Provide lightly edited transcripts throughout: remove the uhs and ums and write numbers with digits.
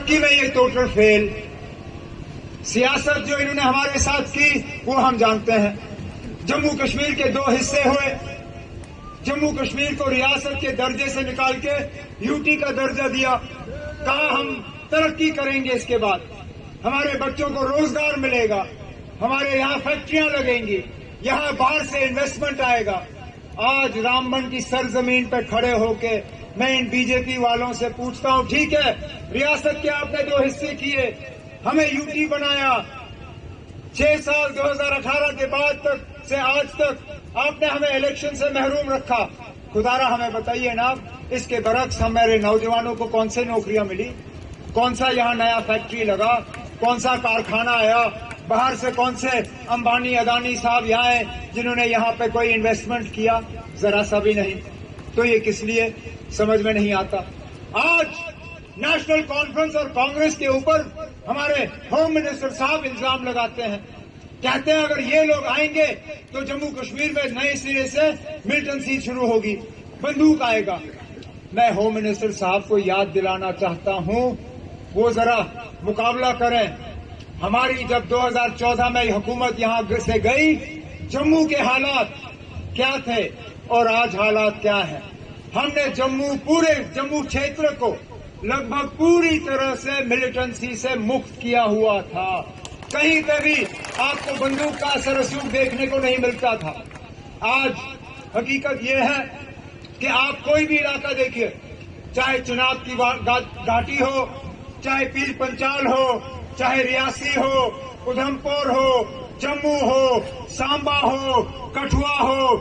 तरक्की में ये टोटल फेल। सियासत जो इन्होंने हमारे साथ की वो हम जानते हैं। जम्मू कश्मीर के 2 हिस्से हुए, जम्मू कश्मीर को रियासत के दर्जे से निकाल के यूटी का दर्जा दिया। कहा हम तरक्की करेंगे, इसके बाद हमारे बच्चों को रोजगार मिलेगा, हमारे यहाँ फैक्ट्रियां लगेंगी, यहाँ बाहर से इन्वेस्टमेंट आएगा। आज रामबन की सरजमीन पर खड़े होके मैं इन बीजेपी वालों से पूछता हूं, ठीक है रियासत के आपने 2 हिस्से किए, हमें यूटी बनाया, 6 साल 2018 के बाद तक से आज तक आपने हमें इलेक्शन से महरूम रखा। खुदारा हमें बताइए ना, इसके बरक्स हमारे नौजवानों को कौन से नौकरियां मिली, कौन सा यहाँ नया फैक्ट्री लगा, कौन सा कारखाना आया, बाहर से कौन से अंबानी अदानी साहब यहाँ आए जिन्होंने यहाँ पे कोई इन्वेस्टमेंट किया? जरा सा भी नहीं। तो ये किस लिए समझ में नहीं आता। आज नेशनल कॉन्फ्रेंस और कांग्रेस के ऊपर हमारे होम मिनिस्टर साहब इल्जाम लगाते हैं, कहते हैं अगर ये लोग आएंगे तो जम्मू कश्मीर में नए सिरे से मिलिटेंसी शुरू होगी, बंदूक आएगा। मैं होम मिनिस्टर साहब को याद दिलाना चाहता हूं, वो जरा मुकाबला करें। हमारी जब 2014 में हुकूमत यहां से गई, जम्मू के हालात क्या थे और आज हालात क्या है। हमने पूरे जम्मू क्षेत्र को लगभग पूरी तरह से मिलिटेंसी से मुक्त किया हुआ था। कहीं पे भी आपको बंदूक का असर रसूख देखने को नहीं मिलता था। आज हकीकत यह है कि आप कोई भी इलाका देखिए, चाहे चुनाव की घाटी हो, चाहे पीर पंचाल हो, चाहे रियासी हो, उधमपुर हो, जम्मू हो, सांबा हो, कठुआ हो,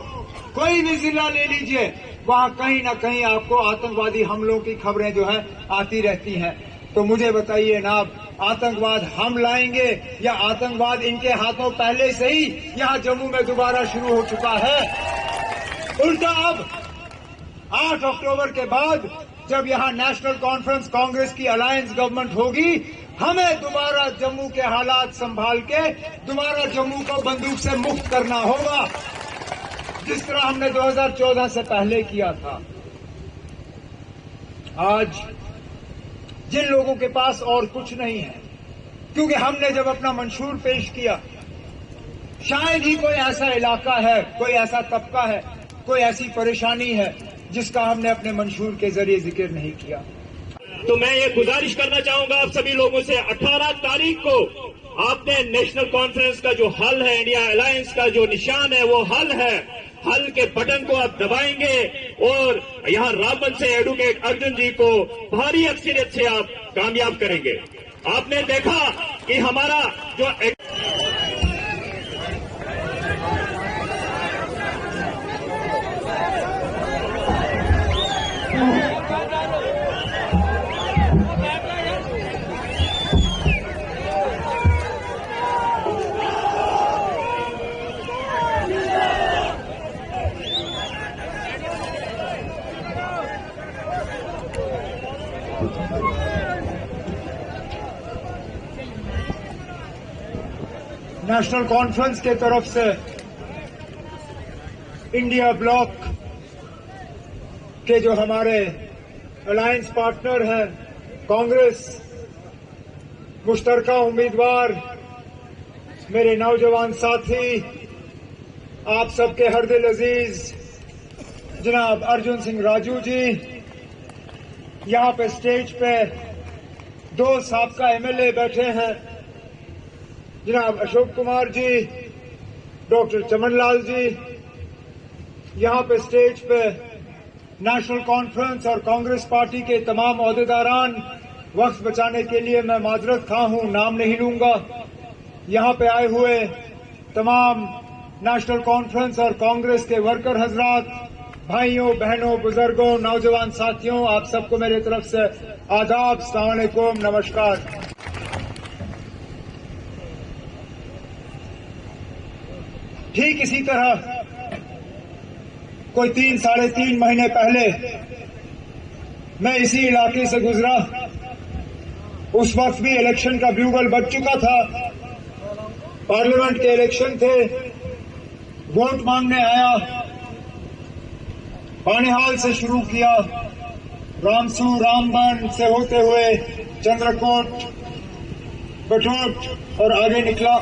कोई भी जिला ले लीजिए, वहां कहीं ना कहीं आपको आतंकवादी हमलों की खबरें जो है आती रहती हैं। तो मुझे बताइए ना, आतंकवाद हम लाएंगे या आतंकवाद इनके हाथों पहले से ही यहां जम्मू में दोबारा शुरू हो चुका है? उल्टा अब 8 अक्टूबर के बाद जब यहां नेशनल कॉन्फ्रेंस कांग्रेस की अलायंस गवर्नमेंट होगी, हमें दोबारा जम्मू के हालात संभाल के दोबारा जम्मू को बंदूक से मुक्त करना होगा, जिस तरह हमने 2014 से पहले किया था। आज जिन लोगों के पास और कुछ नहीं है, क्योंकि हमने जब अपना मंशूर पेश किया, शायद ही कोई ऐसा इलाका है, कोई ऐसा तबका है, कोई ऐसी परेशानी है जिसका हमने अपने मंशूर के जरिए जिक्र नहीं किया। तो मैं ये गुजारिश करना चाहूंगा आप सभी लोगों से, 18 तारीख को आपने नेशनल कॉन्फ्रेंस का जो हल है, इंडिया अलायंस का जो निशान है, वो हल है, हल के बटन को आप दबाएंगे और यहां रामबन से एडवोकेट अर्जुन जी को भारी अक्सरियत से आप कामयाब करेंगे। आपने देखा कि हमारा जो नेशनल कॉन्फ्रेंस के तरफ से इंडिया ब्लॉक के जो हमारे अलायंस पार्टनर हैं, कांग्रेस, मुश्तरका उम्मीदवार, मेरे नौजवान साथी, आप सबके हरदिल अजीज जनाब अर्जुन सिंह राजू जी, यहां पे स्टेज पे 2 साबका एमएलए बैठे हैं, जनाब अशोक कुमार जी, डॉक्टर चमनलाल जी, यहां पे स्टेज पे नेशनल कॉन्फ्रेंस और कांग्रेस पार्टी के तमाम ओहदेदारान। वक्त बचाने के लिए मैं माजरत खा हूं, नाम नहीं लूंगा। यहां पे आए हुए तमाम नेशनल कॉन्फ्रेंस और कांग्रेस के वर्कर हजरात, भाइयों बहनों, बुजुर्गों, नौजवान साथियों, आप सबको मेरे तरफ से आदाब, अस्सलाम वालेकुम, नमस्कार। ठीक इसी तरह कोई 3-3.5 महीने पहले मैं इसी इलाके से गुजरा। उस वक्त भी इलेक्शन का ब्यूगल बज चुका था, पार्लियामेंट के इलेक्शन थे, वोट मांगने आया, पानीहाल से शुरू किया, रामसू, रामबन से होते हुए चंद्रकोट, बटोट और आगे निकला।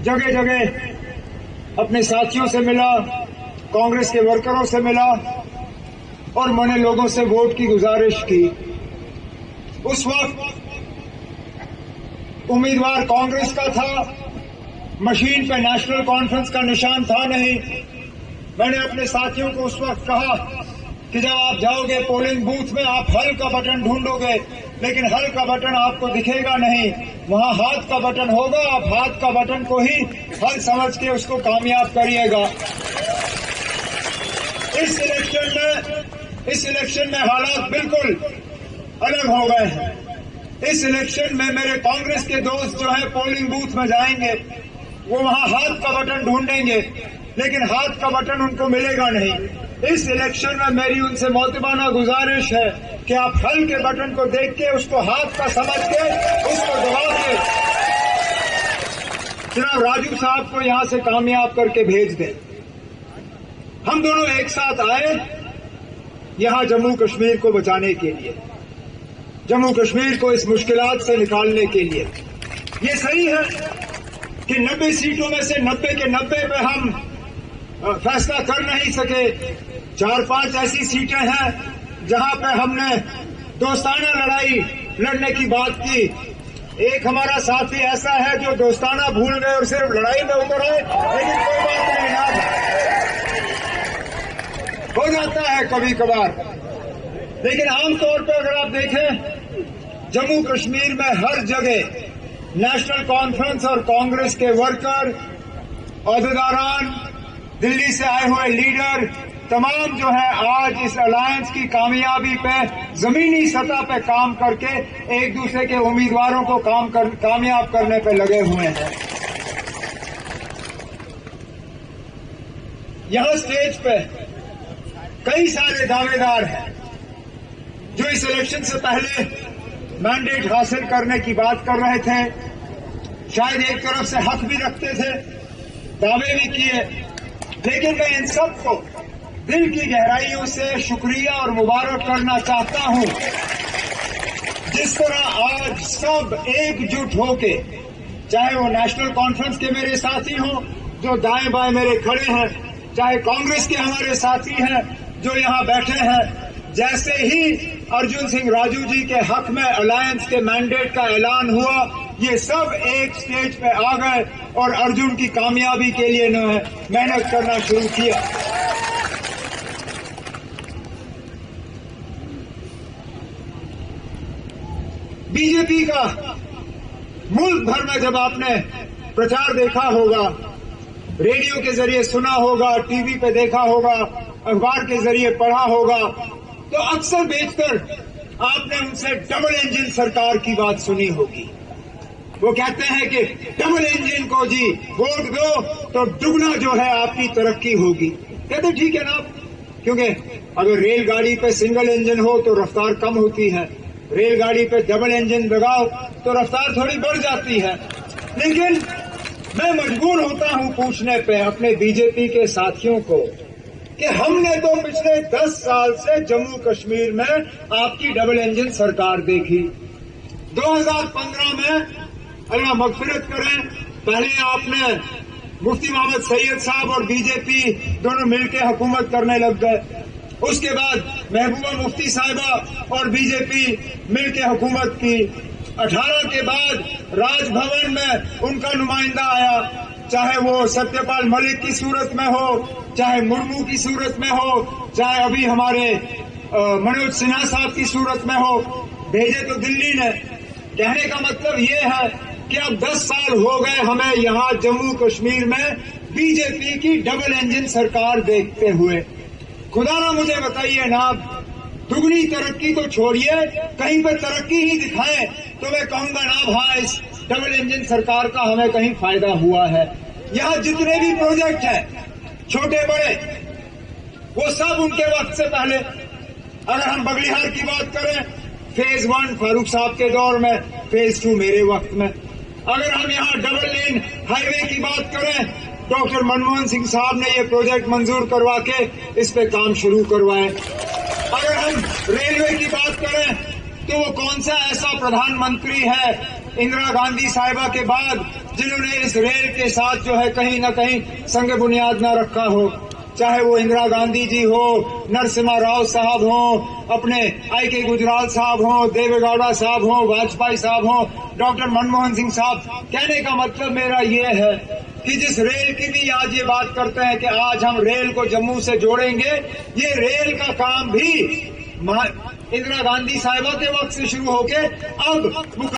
जगह जगह अपने साथियों से मिला, कांग्रेस के वर्करों से मिला और मैंने लोगों से वोट की गुजारिश की। उस वक्त उम्मीदवार कांग्रेस का था, मशीन पे नेशनल कॉन्फ्रेंस का निशान था नहीं। मैंने अपने साथियों को उस वक्त कहा कि जब आप जाओगे पोलिंग बूथ में आप हल का बटन ढूंढोगे, लेकिन हल का बटन आपको दिखेगा नहीं, वहां हाथ का बटन होगा, आप हाथ का बटन को ही हल समझ के उसको कामयाब करिएगा। इस इलेक्शन में हालात बिल्कुल अलग हो गए हैं। इस इलेक्शन में मेरे कांग्रेस के दोस्त जो है पोलिंग बूथ में जाएंगे, वो वहां हाथ का बटन ढूंढेंगे, लेकिन हाथ का बटन उनको मिलेगा नहीं। इस इलेक्शन में मेरी उनसे मोतबाना गुजारिश है कि आप हल के बटन को देख के उसको हाथ का समझ के उसको दबा के जनाब राजू साहब को यहां से कामयाब करके भेज दें। हम दोनों एक साथ आए यहां जम्मू कश्मीर को बचाने के लिए, जम्मू कश्मीर को इस मुश्किलात से निकालने के लिए। ये सही है कि 90 सीटों में से 90 के 90 पे हम फैसला कर नहीं सके। 4-5 ऐसी सीटें हैं जहां पे हमने दोस्ताना लड़ाई लड़ने की बात की। एक हमारा साथी ऐसा है जो दोस्ताना भूल गए और सिर्फ लड़ाई में उतर आए, लेकिन कोई बात नहीं, हो जाता है कभी कभार। लेकिन आमतौर पर अगर आप देखें जम्मू कश्मीर में हर जगह नेशनल कॉन्फ्रेंस और कांग्रेस के वर्कर, अहदेदारान, दिल्ली से आए हुए लीडर, तमाम जो है आज इस अलायंस की कामयाबी पे जमीनी सतह पे काम करके एक दूसरे के उम्मीदवारों को कामयाब करने पे लगे हुए हैं। यहां स्टेज पे कई सारे दावेदार हैं जो इस इलेक्शन से पहले मैंडेट हासिल करने की बात कर रहे थे, शायद एक तरफ से हक भी रखते थे, दावे भी किए, लेकिन मैं इन सबको दिल की गहराइयों से शुक्रिया और मुबारक करना चाहता हूं। जिस तरह आज सब एकजुट होके, चाहे वो नेशनल कॉन्फ्रेंस के मेरे साथी हों जो दाएं बाएं मेरे खड़े हैं, चाहे कांग्रेस के हमारे साथी हैं जो यहां बैठे हैं, जैसे ही अर्जुन सिंह राजू जी के हक में अलायंस के मैंडेट का ऐलान हुआ, ये सब एक स्टेज पे आ गए और अर्जुन की कामयाबी के लिए इन्होंने मेहनत करना शुरू किया। बीजेपी का मुल्क भर में जब आपने प्रचार देखा होगा, रेडियो के जरिए सुना होगा, टीवी पे देखा होगा, अखबार के जरिए पढ़ा होगा, तो अक्सर बेशतर आपने उनसे डबल इंजन सरकार की बात सुनी होगी। वो कहते हैं कि डबल इंजन को जी वोट दो तो दुगना जो है आपकी तरक्की होगी। कहते ठीक है ना, क्योंकि अगर रेलगाड़ी पे सिंगल इंजन हो तो रफ्तार कम होती है, रेलगाड़ी पे डबल इंजन लगाओ तो रफ्तार थोड़ी बढ़ जाती है। लेकिन मैं मजबूर होता हूं पूछने पे अपने बीजेपी के साथियों को कि हमने तो पिछले 10 साल से जम्मू कश्मीर में आपकी डबल इंजन सरकार देखी। 2015 में अल्लाह मगफिरत करें, पहले आपने मुफ्ती मोहम्मद सैयद साहब और बीजेपी दोनों मिलकर हुकूमत करने लग गए। उसके बाद महबूबा मुफ्ती साहिबा और बीजेपी मिलकर हुकूमत की। 18 के बाद राजभवन में उनका नुमाइंदा आया, चाहे वो सत्यपाल मलिक की सूरत में हो, चाहे मुर्मू की सूरत में हो, चाहे अभी हमारे मनोज सिन्हा साहब की सूरत में हो, भेजे तो दिल्ली ने। कहने का मतलब ये है कि अब 10 साल हो गए हमें यहाँ जम्मू कश्मीर में बीजेपी की डबल इंजन सरकार देखते हुए। खुदा ना मुझे बताइए ना, दुगनी तरक्की तो छोड़िए, कहीं पर तरक्की ही दिखाएं तो मैं कहूंगा ना भाई इस डबल इंजन सरकार का हमें कहीं फायदा हुआ है। यहाँ जितने भी प्रोजेक्ट हैं छोटे बड़े, वो सब उनके वक्त से पहले, अगर हम बगलिहार की बात करें फेज 1 फारूक साहब के दौर में, फेज 2 मेरे वक्त में। अगर हम यहाँ डबल लेन हाईवे की बात करें, डॉक्टर मनमोहन सिंह साहब ने ये प्रोजेक्ट मंजूर करवा के इस पे काम शुरू करवाए। अगर हम हम रेलवे की बात करें तो वो कौन सा ऐसा प्रधानमंत्री है इंदिरा गांधी साहिबा के बाद जिन्होंने इस रेल के साथ जो है कहीं न कहीं संग बुनियाद न रखा हो। चाहे वो इंदिरा गांधी जी हो, नरसिम्हा राव साहब हो, अपने I.K. गुजराल साहब हो, देवेगौड़ा साहब हो, वाजपेयी साहब हो, डॉक्टर मनमोहन सिंह साहब। कहने का मतलब मेरा ये है कि जिस रेल की भी आज ये बात करते हैं कि आज हम रेल को जम्मू से जोड़ेंगे, ये रेल का काम भी इंदिरा गांधी साहिबा के वक्त से शुरू होके अब